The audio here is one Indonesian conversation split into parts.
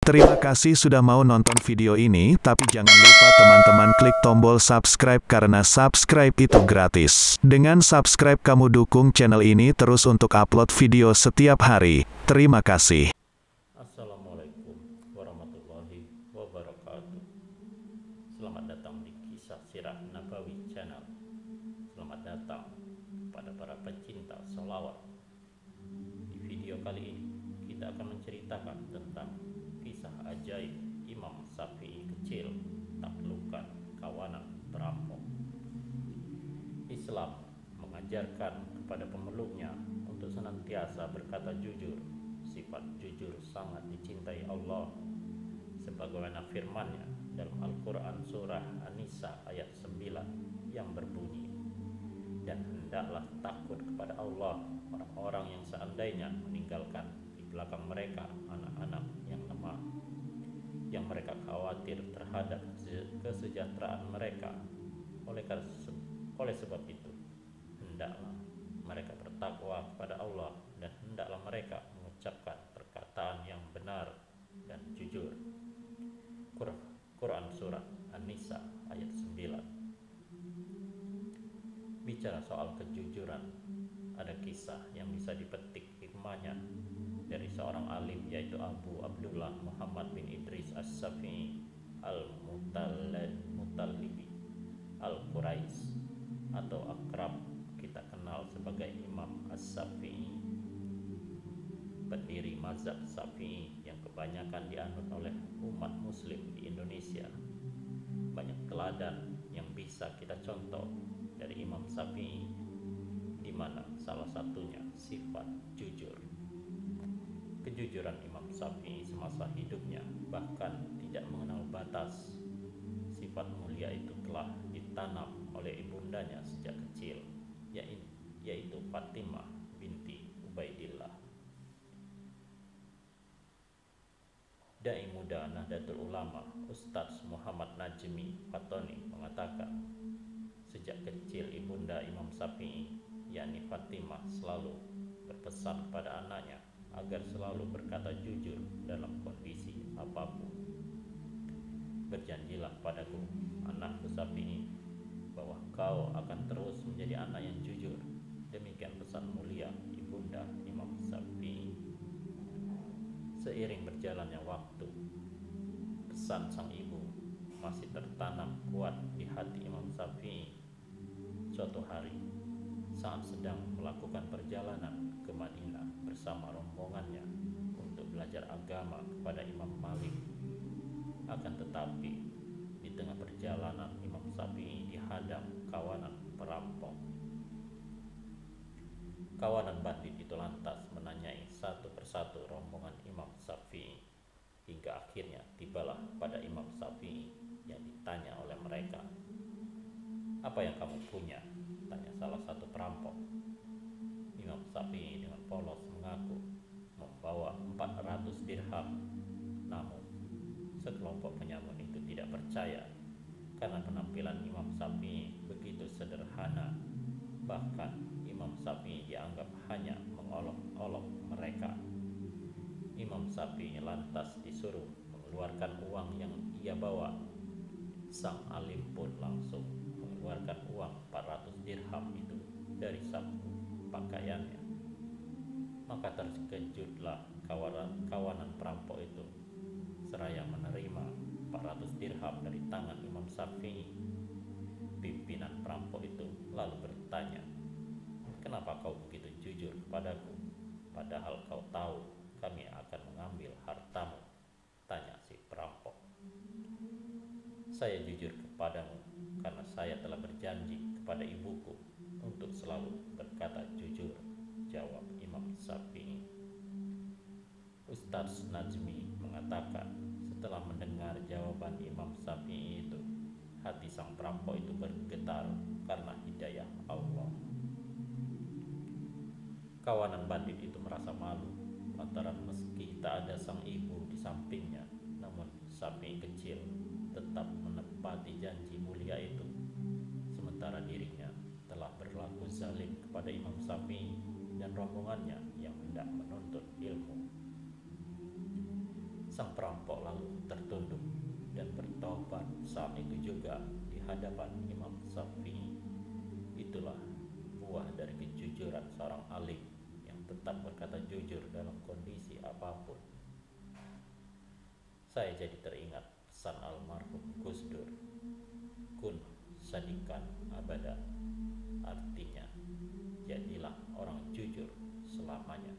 Terima kasih sudah mau nonton video ini, tapi jangan lupa teman-teman klik tombol subscribe karena subscribe itu gratis. Dengan subscribe kamu dukung channel ini terus untuk upload video setiap hari. Terima kasih. Assalamualaikum warahmatullahi wabarakatuh. Selamat datang di Kisah Sirah Nabawi Channel. Selamat datang kepada para pecinta sholawat. Di video kali ini kita akan menceritakan tentang kisah ajaib Imam Syafi'i kecil taklukan kawanan perampok. Islam mengajarkan kepada pemeluknya untuk senantiasa berkata jujur. Sifat jujur sangat dicintai Allah, sebagaimana firman-Nya dalam Al-Quran surah An-Nisa ayat 9 yang berbunyi, dan hendaklah takut kepada Allah orang-orang yang seandainya meninggalkan di belakang mereka anak-anak yang lemah, yang mereka khawatir terhadap kesejahteraan mereka. Oleh sebab itu, hendaklah mereka bertakwa kepada Allah, dan hendaklah mereka mengucapkan perkataan yang benar dan jujur. Quran Surah An-Nisa ayat 9. Bicara soal kejujuran, ada kisah yang bisa dipetik hikmahnya dari seorang alim, yaitu Abu Abdullah Muhammad bin Idris As-Syafi'i Al-Mutallibi Al-Quraish, atau akrab kita kenal sebagai Imam As-Syafi'i, pendiri mazhab Syafi'i yang kebanyakan dianut oleh umat muslim di Indonesia. Banyak teladan yang bisa kita contoh dari Imam Syafi'i, di mana salah satunya sifat jujur. Kejujuran Imam Syafi'i semasa hidupnya bahkan tidak mengenal batas. Sifat mulia itu telah ditanam oleh ibundanya sejak kecil, yaitu Fatimah binti Ubaidillah. Dai muda Nahdlatul Ulama Ustadz Muhammad Najmi Fatoni mengatakan, sejak kecil ibunda Imam Syafi'i, yakni Fatimah, selalu berpesan kepada anaknya agar selalu berkata jujur dalam kondisi apapun. Berjanjilah padaku, anakku Syafi'i, bahwa kau akan terus menjadi anak yang jujur. Demikian pesan mulia ibunda Imam Syafi'i. Seiring berjalannya waktu, pesan sang ibu masih tertanam kuat di hati Imam Syafi'i. Suatu hari, saat sedang melakukan perjalanan ke Madinah bersama rombongannya untuk belajar agama kepada Imam Malik, akan tetapi di tengah perjalanan Imam Syafi'i dihadang kawanan perampok. Kawanan bandit itu lantas menanyai satu persatu rombongan Imam Syafi'i, hingga akhirnya tibalah pada Imam Syafi'i yang ditanya oleh mereka. "Apa yang kamu punya?" tanya salah satu perampok. Imam Syafi'i dengan polos mengaku membawa 400 dirham. Namun sekelompok penyamun itu tidak percaya, karena penampilan Imam Syafi'i begitu sederhana. Bahkan Imam Syafi'i dianggap hanya mengolok-olok mereka. Imam Syafi'i lantas disuruh mengeluarkan uang yang ia bawa. Sang alim pun langsung mengeluarkan uang 400 dirham itu dari saku pakaiannya. Maka terkejutlah kawanan perampok itu, seraya menerima 400 dirham dari tangan Imam Syafi'i. Pimpinan perampok itu lalu bertanya, "Kenapa kau begitu jujur kepadaku, padahal kau tahu kami akan mengambil hartamu?" tanya si perampok. "Saya jujur kepadamu karena saya telah berjanji kepada ibuku untuk selalu berkata jujur," jawab Imam Syafi'i. Ustadz Najmi mengatakan, setelah mendengar jawaban Imam Syafi'i itu, hati sang perampok itu bergetar karena hidayah Allah. Kawanan bandit itu merasa malu lantaran meski tak ada sang ibu di sampingnya, namun Syafi'i kecil tetap menepati janji mulia itu, sementara dirinya telah berlaku zalim kepada Imam Syafi'i dan rombongannya yang hendak menuntut ilmu. Sang perampok lalu tertunduk dan bertobat saat itu juga di hadapan Imam Syafi'i. Itulah buah dari kejujuran seorang alim yang tetap berkata jujur dalam kondisi apapun. Saya jadi teringat pesan almarhum Gus Dur, kun sadikan abada. Artinya, jadilah orang jujur selamanya.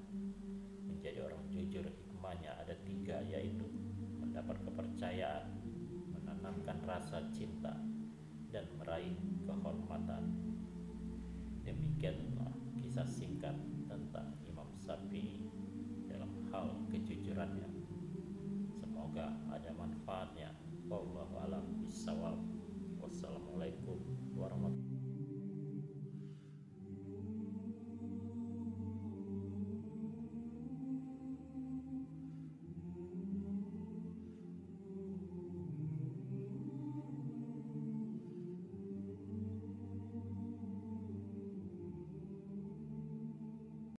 Menjadi orang jujur hikmahnya ada 3, yaitu mendapat kepercayaan, menanamkan rasa cinta, dan meraih kehormatan. Demikianlah kisah singkat tentang Imam Syafi'i dalam hal kejujurannya. Semoga ada manfaatnya. Wallahu a'lam bishawab. Wassalamualaikum warahmatullahi wabarakatuh.